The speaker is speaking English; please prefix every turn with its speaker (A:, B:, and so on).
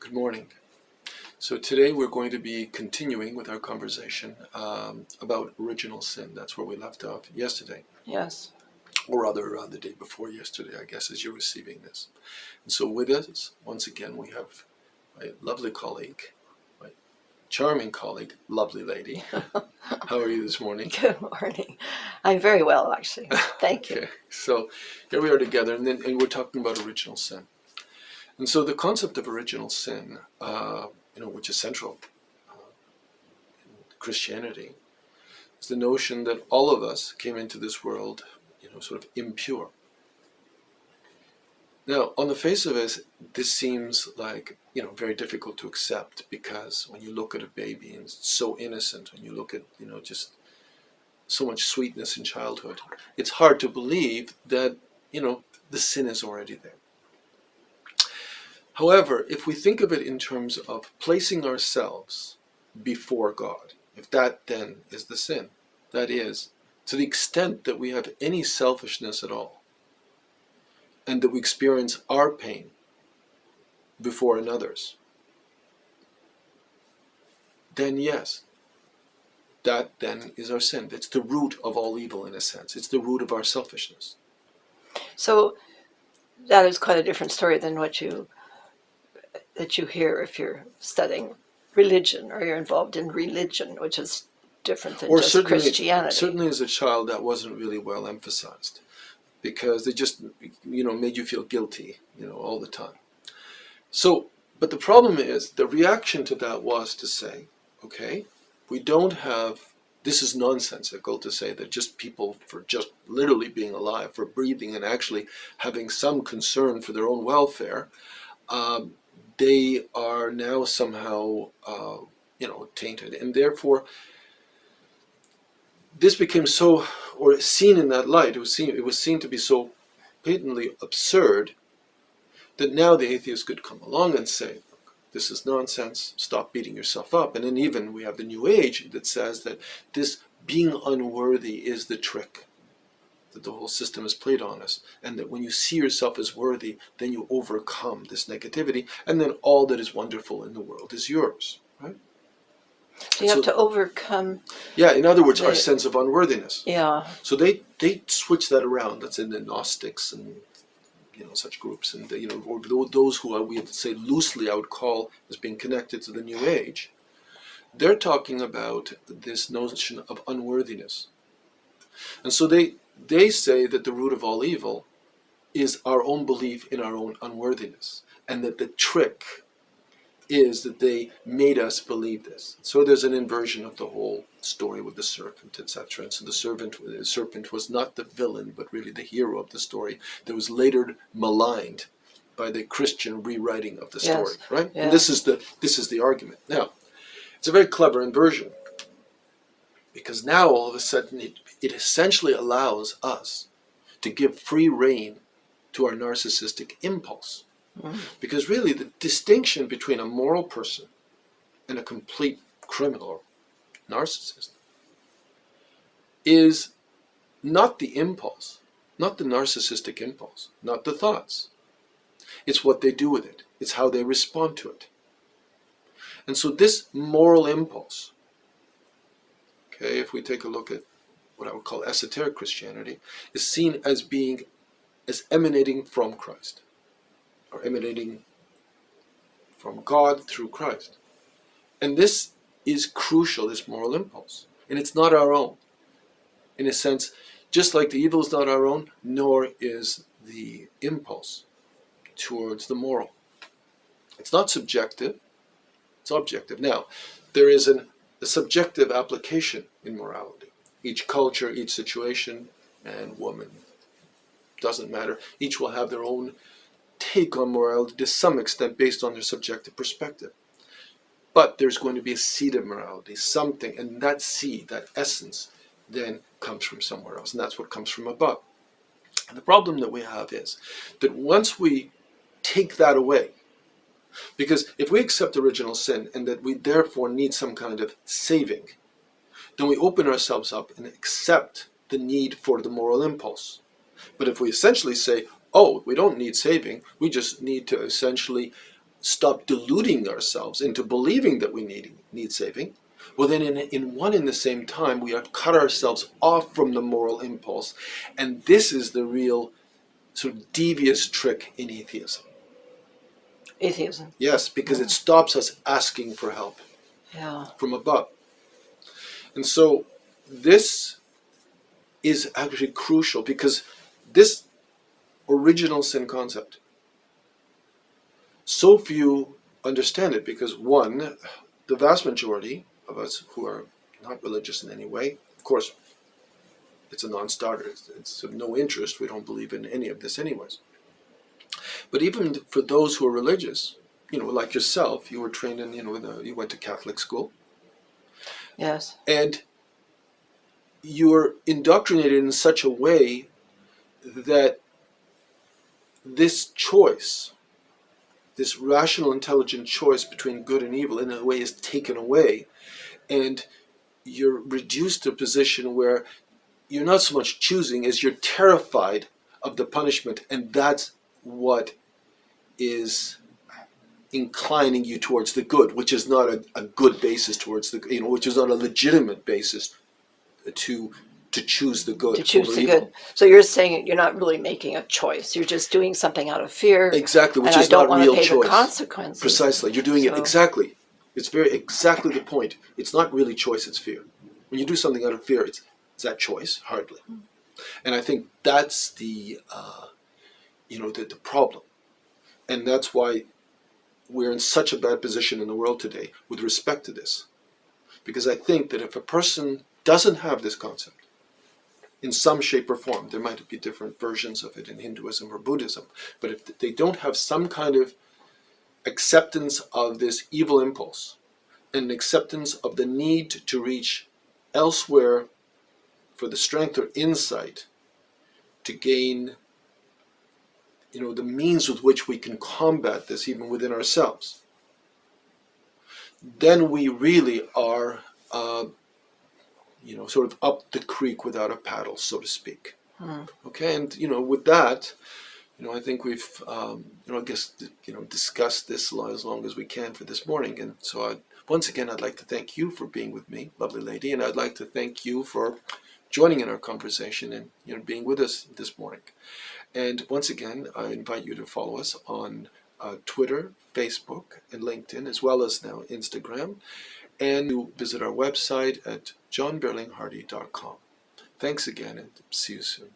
A: Good morning. So today we're going to be continuing with our conversation about original sin. That's where we left off yesterday,
B: Yes.
A: or rather the day before yesterday, I guess, as you're receiving this. And so with us, once again, we have my lovely colleague, my charming colleague, lovely lady. How are you this morning?
B: Good morning. I'm very well, actually. Thank you.
A: Okay, so here we are together, and we're talking about original sin. And so the concept of original sin, which is central in Christianity, is the notion that all of us came into this world, sort of impure. Now, on the face of it, this seems like, very difficult to accept, because when you look at a baby and it's so innocent, when you look at, just so much sweetness in childhood, it's hard to believe that, the sin is already there. However, if we think of it in terms of placing ourselves before God, if that then is the sin, that is, to the extent that we have any selfishness at all, and that we experience our pain before another's, then yes, that then is our sin. It's the root of all evil, in a sense. It's the root of our selfishness.
B: So that is quite a different story than that you hear if you're studying religion or you're involved in religion, which is different than just Christianity.
A: Certainly as a child, that wasn't really well emphasized, because they just, made you feel guilty, all the time. So, but the problem is, the reaction to that was to say, okay, this is nonsensical to say that just people, for just literally being alive, for breathing and actually having some concern for their own welfare, they are now somehow, tainted. And therefore, this became so, or seen in that light, it was seen to be so patently absurd, that now the atheist could come along and say, look, this is nonsense, stop beating yourself up. And then even we have the New Age that says that this being unworthy is the trick that the whole system has played on us, and that when you see yourself as worthy, then you overcome this negativity, and then all that is wonderful in the world is yours, right?
B: So you have to overcome.
A: Yeah, in other words, our sense of unworthiness.
B: Yeah.
A: So they switch that around. That's in the Gnostics and such groups, and or those who we would say loosely I would call as being connected to the New Age. They're talking about this notion of unworthiness, and so they say that the root of all evil is our own belief in our own unworthiness, and that the trick is that they made us believe this. So there's an inversion of the whole story with the serpent, etc. And so the serpent was not the villain, but really the hero of the story that was later maligned by the Christian rewriting of the story,
B: yes.
A: right?
B: Yeah.
A: And this is the argument. Now, it's a very clever inversion, because now all of a sudden it essentially allows us to give free rein to our narcissistic impulse. Because really the distinction between a moral person and a complete criminal or narcissist is not the impulse, not the narcissistic impulse, not the thoughts. It's what they do with it. It's how they respond to it. And so this moral impulse, okay, if we take a look at what I would call esoteric Christianity, is seen as emanating from Christ, or emanating from God through Christ. And this is crucial, this moral impulse. And it's not our own. In a sense, just like the evil is not our own, nor is the impulse towards the moral. It's not subjective, it's objective. Now, there is a subjective application in morality. Each culture, each situation, man, woman, doesn't matter. Each will have their own take on morality to some extent based on their subjective perspective. But there's going to be a seed of morality, something, and that seed, that essence, then comes from somewhere else, and that's what comes from above. And the problem that we have is that once we take that away, because if we accept original sin and that we therefore need some kind of saving, then we open ourselves up and accept the need for the moral impulse. But if we essentially say, oh, we don't need saving, we just need to essentially stop deluding ourselves into believing that we need saving, well then in the same time we have cut ourselves off from the moral impulse, and this is the real sort of devious trick in atheism.
B: Atheism.
A: Yes, because it stops us asking for help from above. And so this is actually crucial, because this original sin concept, so few understand it, because one, the vast majority of us who are not religious in any way, of course, it's a non-starter. It's of no interest. We don't believe in any of this anyways. But even for those who are religious, like yourself, you were trained in, you went to Catholic school.
B: Yes.
A: And you're indoctrinated in such a way that this choice, this rational, intelligent choice between good and evil, in a way is taken away. And you're reduced to a position where you're not so much choosing as you're terrified of the punishment. And that's what is inclining you towards the good, which is not a good basis towards the, which is not a legitimate basis to choose the good.
B: To choose the good. So you're saying you're not really making a choice. You're just doing something out of fear.
A: Exactly, which
B: and
A: is
B: I don't
A: not
B: want
A: real
B: to pay
A: choice.
B: The consequences.
A: Precisely, you're doing it exactly. It's very exactly the point. It's not really choice; it's fear. When you do something out of fear, is that choice? Hardly. And I think that's the the problem, and that's why we're in such a bad position in the world today with respect to this. Because I think that if a person doesn't have this concept, in some shape or form, there might be different versions of it in Hinduism or Buddhism, but if they don't have some kind of acceptance of this evil impulse, and acceptance of the need to reach elsewhere for the strength or insight to gain the means with which we can combat this even within ourselves, then we really are sort of up the creek without a paddle, so to speak. Okay, and with that, I think we've discussed this as long as we can for this morning. And so once again, I'd like to thank you for being with me, lovely lady, and I'd like to thank you for joining in our conversation and being with us this morning. And once again, I invite you to follow us on Twitter, Facebook, and LinkedIn, as well as now Instagram, and to visit our website at johnberlinghardy.com. Thanks again, and see you soon.